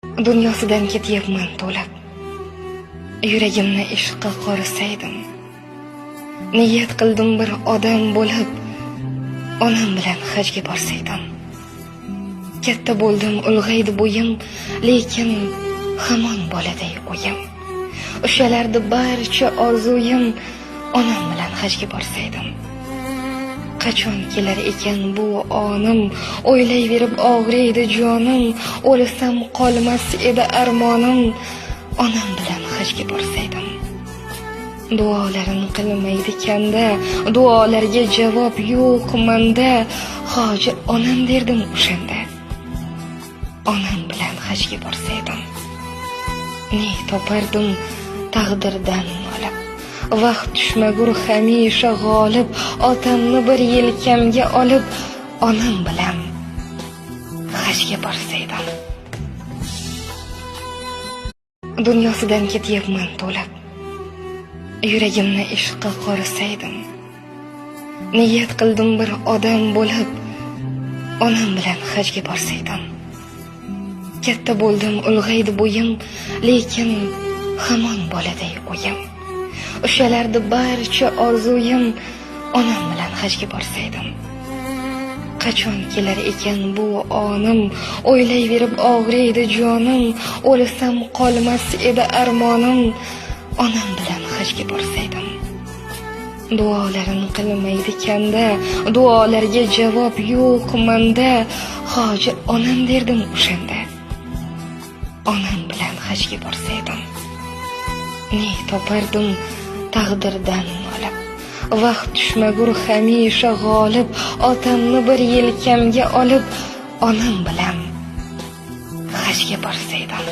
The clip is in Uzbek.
Dunyosidan ketyapman to'lab. Yuragimni ishqqa qorisaydim. Niyat qildim bir odam bo'lib, onam bilan hajga borsaydim. Katta bo'ldim, ulg'aydi bo'yim, lekin hamon boladay o'yim. O'shalardi barcha orzuyim, onam bilan hajga borsaydim. Qachon kelar ekan bu onim, o'ylayverib og'riydi jonim, o'lsam qolmas edi armonim, onam bilan hajga borsaydim. Duolarin qilmaydi kanda, duolarga javob yo'q menda, hoji onam derdim o'shanda. Onam bilan hajga borsaydim. Ne topardim taqdirdan olib, vaqt tushmagur hamisha g'olib, otamni bir yelkamga olib, onam bilan hajga borsaydim. Dunyosidan ketyapman to'lab. Yuragimni ishqqa qorisaydim. Niyat qildim bir odam bo'lib, onam bilan hajga borsaydim. Katta bo'ldim, ulg'aydi bo'yim, lekin hamon boladay o'yim. O'shalardi barcha orzuyim, onam bilan hajga borsaydim. Qachon kelar ekan bu onim, o'ylayverib og'riydi jonim, o'lsam qolmas edi armonim, onam bilan hajga borsaydim. Duolarin qilmaydi kanda, duolarga javob yo'q menda, hoji onam derdim o'shanda. Onam bilan hajga borsaydim. Ne topardim taqdirdan olib, vaqt tushmagur hamisha g'olib, otamni bir yelkamga olib, onam bilan hajga borsaydim.